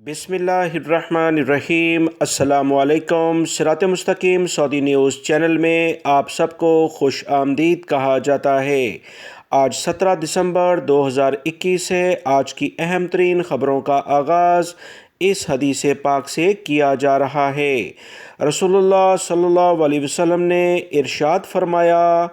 बिस्मिल्लाहिर्रहमानिर्रहीम। अस्सलामुअलैकुम। सिरात.e.मुस्तaqीम Saudi news channel में आप सबको खुश आमदीद कहा जाता है। आज 17 दिसंबर 2021 है। आज की अहम तरीन ख़बरों का आगाज़ इस हदीस पाक से किया जा रहा है। रसूलुल्लाह सल्लल्लाहु अलैहि वसल्लम ने इरशाद फरमाया,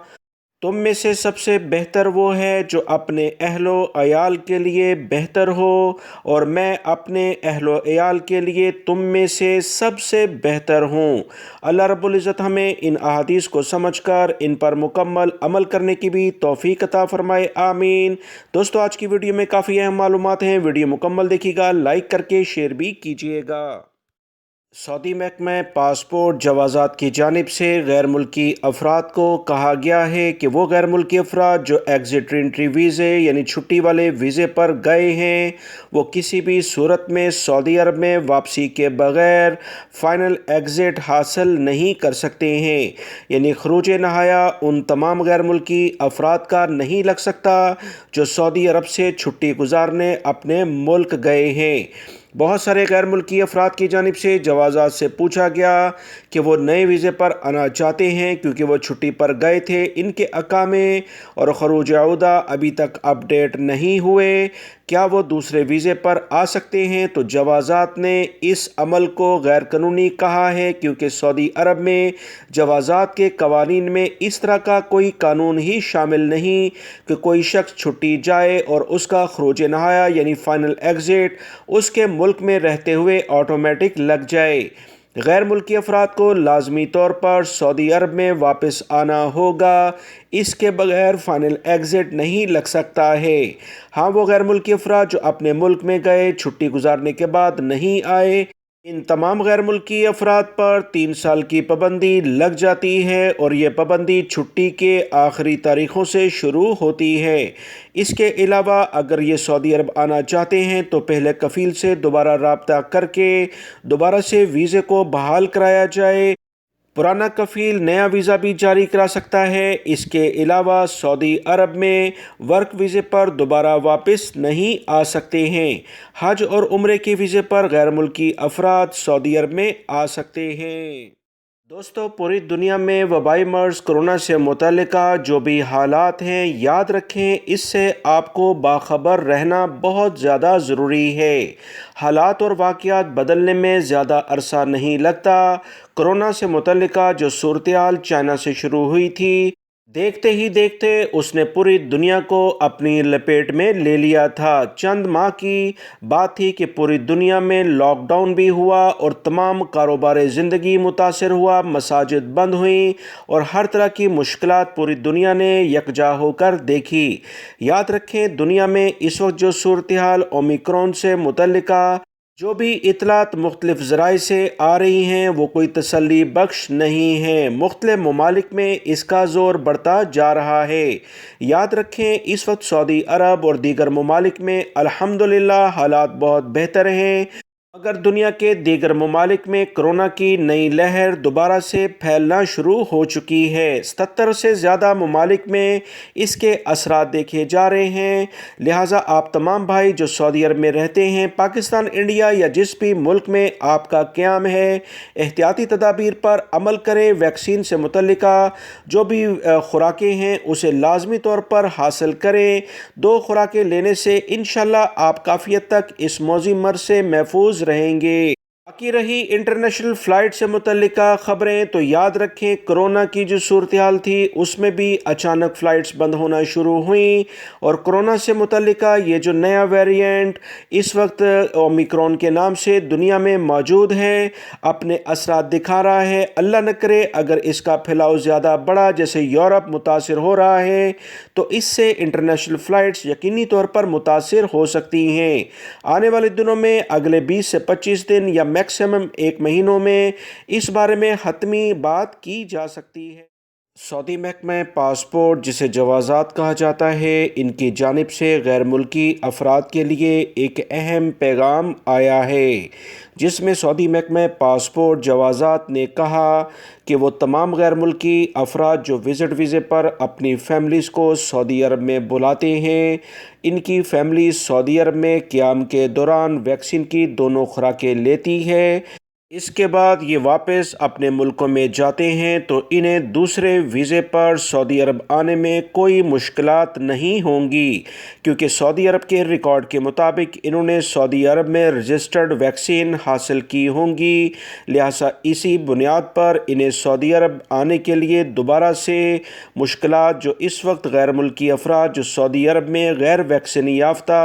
तुम में से सबसे बेहतर वो है जो अपने अहलो अयाल के लिए बेहतर हो, और मैं अपने अहलो अयाल के लिए तुम में से सबसे बेहतर हूँ। अल्लाह रब्बुल इज़्ज़त हमें इन अहादीस को समझकर इन पर मुकम्मल अमल करने की भी तौफीक अता फरमाए, आमीन। दोस्तों, आज की वीडियो में काफ़ी अहम मालूमात हैं। वीडियो मुकम्मल देखिएगा, लाइक करके शेयर भी कीजिएगा। सऊदी महकमा पासपोर्ट जवाज़ात की जानिब से गैर मुल्की अफराद को कहा गया है कि वो गैर मुल्की अफराद जो एग्ज़िट एंट्री वीज़े यानी छुट्टी वाले वीज़े पर गए हैं, वो किसी भी सूरत में सऊदी अरब में वापसी के बग़ैर फ़ाइनल एग्ज़िट हासिल नहीं कर सकते हैं। यानी खरूज नहाया उन तमाम गैर मुल्की अफराद का नहीं लग सकता जो सऊदी अरब से छुट्टी गुजारने अपने मुल्क गए हैं। बहुत सारे गैर मुल्की अफराद की जानिब से जवाज़ात से पूछा गया कि वो नए वीज़े पर आना चाहते हैं क्योंकि वो छुट्टी पर गए थे। इनके अकामे और खरूज औदा अभी तक अपडेट नहीं हुए, क्या वो दूसरे वीज़े पर आ सकते हैं? तो जवाज़ात ने इस अमल को गैर कानूनी कहा है क्योंकि सऊदी अरब में जवाज़ात के कवानीन में इस तरह का कोई कानून ही शामिल नहीं कि कोई शख्स छुट्टी जाए और उसका खरूज नहाया यानी फ़ाइनल एग्ज़िट उसके मुल्क में रहते हुए ऑटोमेटिक लग जाए। गैर मुल्की अफराद को लाजमी तौर पर सऊदी अरब में वापस आना होगा, इसके बगैर फ़ाइनल एग्ज़िट नहीं लग सकता है। हाँ, वो गैर मुल्की अफराद जो अपने मुल्क में गए छुट्टी गुजारने के बाद नहीं आए, इन तमाम गैर मुल्की अफराद पर 3 साल की पाबंदी लग जाती है और ये पाबंदी छुट्टी के आखिरी तारीख़ों से शुरू होती है। इसके अलावा अगर ये सऊदी अरब आना चाहते हैं तो पहले कफ़ील से दोबारा रब्ता करके दोबारा से वीज़े को बहाल कराया जाए। पुराना कफ़ील नया वीज़ा भी जारी करा सकता है। इसके अलावा सऊदी अरब में वर्क वीज़े पर दोबारा वापस नहीं आ सकते हैं। हज और उम्रे के वीज़े पर गैर मुल्की अफराद सऊदी अरब में आ सकते हैं। दोस्तों, पूरी दुनिया में वबाई मर्ज़ कोरोना से मुतल्लिका जो भी हालात हैं, याद रखें इससे आपको बाखबर रहना बहुत ज़्यादा ज़रूरी है। हालात और वाक़यात बदलने में ज़्यादा अरसा नहीं लगता। कोरोना से मुतल्लिका जो सूरत-ए-हाल चाइना से शुरू हुई थी, देखते ही देखते उसने पूरी दुनिया को अपनी लपेट में ले लिया था। चंद माह की बात थी कि पूरी दुनिया में लॉकडाउन भी हुआ और तमाम कारोबार ज़िंदगी मुतासर हुआ, मसाजिद बंद हुई और हर तरह की मुश्किलात पूरी दुनिया ने यकजा होकर देखी। याद रखें, दुनिया में इस वक्त जो सूरत-ए-हाल ओमिक्रॉन से मुतल्लिका जो भी इतलात मुख्तलिफ ज़राए से आ रही हैं, वो कोई तसल्ली बख्श नहीं है। मुख्तलिफ ममालिक में इसका ज़ोर बढ़ता जा रहा है। याद रखें, इस वक्त सऊदी अरब और दीगर ममालिक में अल्हम्दुलिल्लाह हालात बहुत बेहतर हैं, मगर दुनिया के दीगर ममालिक में कोरोना की नई लहर दोबारा से फैलना शुरू हो चुकी है। 77 से ज़्यादा ममालिक में इसके असरात देखे जा रहे हैं। लिहाजा आप तमाम भाई जो सऊदी अरब में रहते हैं, पाकिस्तान, इंडिया या जिस भी मुल्क में आपका क़याम है, एहतियाती तदाबीर पर अमल करें। वैक्सीन से मुतल्लिका जो भी खुराकें हैं उसे लाजमी तौर पर हासिल करें। 2 खुराकें लेने से इंशाअल्लाह आप काफ़ी हद तक इस मौजी मर्ज़ से महफूज रहेंगे। बाकी रही इंटरनेशनल फ़्लाइट से मुतल्लिका ख़बरें, तो याद रखें कोरोना की जो सूरत हाल थी उसमें भी अचानक फ़्लाइट्स बंद होना शुरू हुई और कोरोना से मुतल्लिका ये जो नया वेरिएंट इस वक्त ओमिक्रॉन के नाम से दुनिया में मौजूद है, अपने असरात दिखा रहा है। अल्लाह न करे अगर इसका फैलाव ज़्यादा बड़ा जैसे यूरोप मुतासिर हो रहा है तो इससे इंटरनेशनल फ़्लाइट्स यकीनी तौर पर मुतासिर हो सकती हैं। आने वाले दिनों में अगले 20 से 25 दिन या मैक्सिमम 1 महीनों में इस बारे में हतमी बात की जा सकती है। सऊदी महकमा पासपोर्ट जिसे जवाज़ात कहा जाता है, इनकी जानिब से गैर मुल्की अफराद के लिए एक अहम पैगाम आया है, जिसमें सऊदी महकमा पासपोर्ट जवाज़ात ने कहा कि वो तमाम गैर मुल्की अफराद जो विज़िट वीज़े पर अपनी फैमिलीज़ को सऊदी अरब में बुलाते हैं, इनकी फैमिली सऊदी अरब में क़याम के दौरान वैक्सीन की दोनों खुराकें लेती है। इसके बाद ये वापस अपने मुल्कों में जाते हैं तो इन्हें दूसरे वीज़े पर सऊदी अरब आने में कोई मुश्किलात नहीं होंगी, क्योंकि सऊदी अरब के रिकॉर्ड के मुताबिक इन्होंने सऊदी अरब में रजिस्टर्ड वैक्सीन हासिल की होंगी। लिहाजा इसी बुनियाद पर इन्हें सऊदी अरब आने के लिए दोबारा से मुश्किलात जो इस वक्त गैर मुल्की अफराद जो सऊदी अरब में गैर वैक्सीन याफ्ता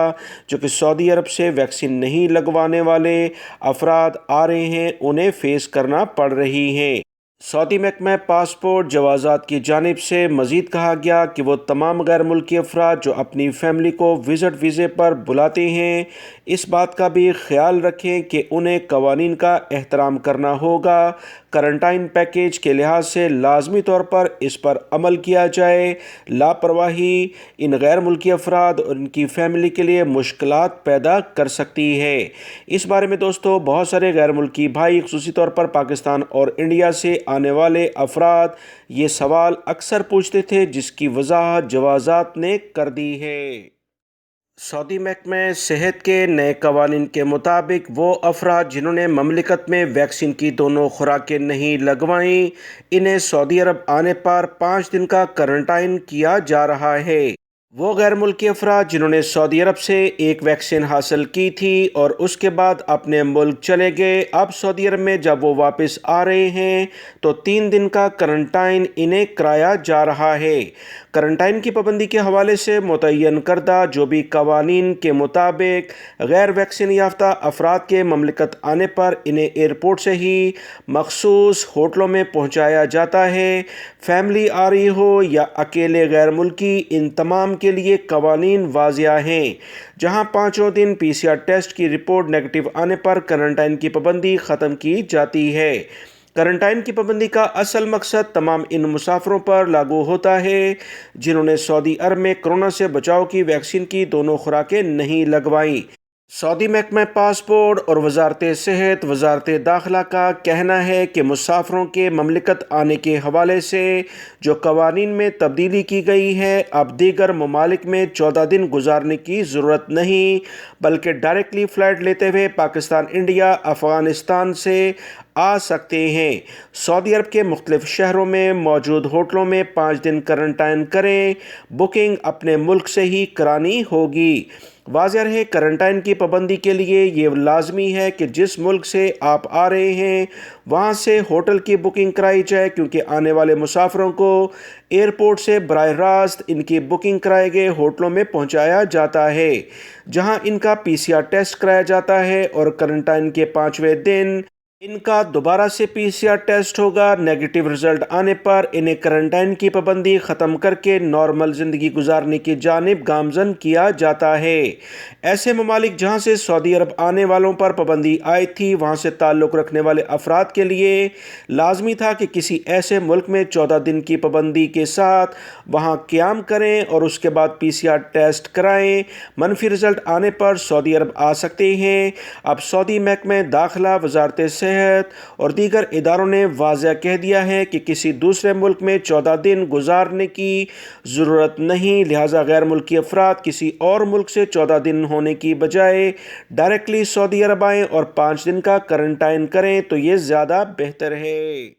जो कि सऊदी अरब से वैक्सीन नहीं लगवाने वाले अफराद आ रहे हैं, उन्हें फेस करना पड़ रही है। सऊदी महकमा पासपोर्ट जवाज़ात की जानिब से मज़ीद कहा गया कि वो तमाम गैर मुल्की अफराद जो अपनी फैमिली को विज़िट वीज़े पर बुलाते हैं, इस बात का भी ख्याल रखें कि उन्हें कवानीन का एहतराम करना होगा। करंटाइन पैकेज के लिहाज से लाजमी तौर पर इस पर अमल किया जाए। लापरवाही इन गैर मुल्की अफराद और इनकी फैमिली के लिए मुश्किलात पैदा कर सकती है। इस बारे में दोस्तों बहुत सारे गैर मुल्की भाई ख़ुसूसी तौर पर पाकिस्तान और इंडिया से आने वाले अफराद ये सवाल अक्सर पूछते थे, जिसकी वजाहत जवाज़ात ने कर दी है। सऊदी महकमा सेहत के नए कवानीन के मुताबिक वो अफराद जिन्होंने ममलिकत में वैक्सीन की दोनों खुराकें नहीं लगवाईं, इन्हें सऊदी अरब आने पर 5 दिन का करंटाइन किया जा रहा है। वो गैर मुल्की अफराद जिन्होंने सऊदी अरब से एक वैक्सीन हासिल की थी और उसके बाद अपने मुल्क चले गए, अब सऊदी अरब में जब वो वापस आ रहे हैं तो 3 दिन का करंटाइन इन्हें कराया जा रहा है। करंटाइन की पाबंदी के हवाले से मुतय्यन करदा जो भी कवानीन के मुताबिक गैर वैक्सीन याफ्ता अफराद के ममलिकत आने पर इन्हें एयरपोर्ट से ही मखसूस होटलों में पहुँचाया जाता है। फैमिली आ रही हो या अकेले गैर मुल्की, इन तमाम के लिए कवानीन वाज़िया हैं, जहां 5 दिन PCR टेस्ट की रिपोर्ट नेगेटिव आने पर करंटाइन की पाबंदी ख़त्म की जाती है। करंटाइन की पाबंदी का असल मकसद तमाम इन मुसाफिरों पर लागू होता है जिन्होंने सऊदी अरब में कोरोना से बचाव की वैक्सीन की दोनों खुराकें नहीं लगवाईं। सऊदी महकमा पासपोर्ट और वजारत सेहत वजारत दाखिला का कहना है कि मुसाफिरों के ममलिकत आने के हवाले से जो कवानीन में तब्दीली की गई है, अब दीगर ममालिक में 14 दिन गुजारने की ज़रूरत नहीं, बल्कि डायरेक्टली फ़्लाइट लेते हुए पाकिस्तान, इंडिया, अफ़गानिस्तान से आ सकते हैं। सऊदी अरब के मुख्तलिफ शहरों में मौजूद होटलों में 5 दिन करंटाइन करें। बुकिंग अपने मुल्क से ही करानी होगी। वाज़ेह रहे, करंटाइन की पाबंदी के लिए ये लाजमी है कि जिस मुल्क से आप आ रहे हैं वहाँ से होटल की बुकिंग कराई जाए, क्योंकि आने वाले मुसाफिरों को एयरपोर्ट से बराह रास्त इनकी बुकिंग कराए गए होटलों में पहुँचाया जाता है, जहाँ इनका PCR टेस्ट कराया जाता है और करंटाइन के 5वें दिन इनका दोबारा से PCR टेस्ट होगा। नेगेटिव रिजल्ट आने पर इन्हें करंटाइन की पाबंदी ख़त्म करके नॉर्मल ज़िंदगी गुजारने की जानिब गामज़न किया जाता है। ऐसे ममालिक जहां से सऊदी अरब आने वालों पर पाबंदी आई थी, वहां से ताल्लुक़ रखने वाले अफराद के लिए लाजमी था कि किसी ऐसे मुल्क में 14 दिन की पाबंदी के साथ वहां क़याम करें और उसके बाद PCR टेस्ट कराएँ। मनफी रिज़ल्ट आने पर सऊदी अरब आ सकते हैं। अब सऊदी महकमा दाखिला, वजारत सेहत और दीगर इदारों ने वाज़ेह कह दिया है कि किसी दूसरे मुल्क में 14 दिन गुजारने की ज़रूरत नहीं। लिहाजा गैर मुल्की अफराद किसी और मुल्क से 14 दिन होने की बजाय डायरेक्टली सऊदी अरब आएँ और 5 दिन का करंटाइन करें तो ये ज़्यादा बेहतर है।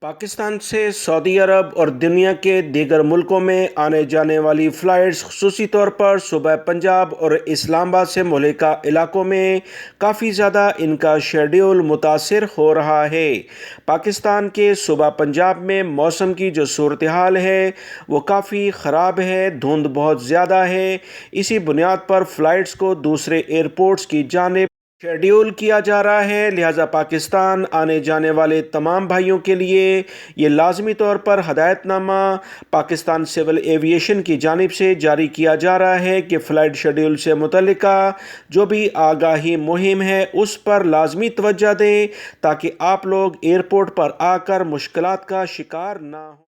पाकिस्तान से सऊदी अरब और दुनिया के दीगर मुल्कों में आने जाने वाली फ़्लाइट्स ख़ुसूसी तौर पर सूबा पंजाब और इस्लामाबाद से मुल्का इलाकों में काफ़ी ज़्यादा इनका शेड्यूल मुतासिर हो रहा है। पाकिस्तान के सूबा पंजाब में मौसम की जो सूरत हाल है वो काफ़ी ख़राब है, धुंध बहुत ज़्यादा है। इसी बुनियाद पर फ़्लाइट्स को दूसरे एयरपोर्ट्स की जानिब शेड्यूल किया जा रहा है। लिहाजा पाकिस्तान आने जाने वाले तमाम भाइयों के लिए ये लाजमी तौर पर हदायतनामा पाकिस्तान सिविल एविएशन की जानिब से जारी किया जा रहा है कि फ़्लाइट शेड्यूल से मुतल्लिका जो भी आगाही मुहिम है उस पर लाजमी तवज्जो दें, ताकि आप लोग एयरपोर्ट पर आकर मुश्किलात का शिकार ना हो।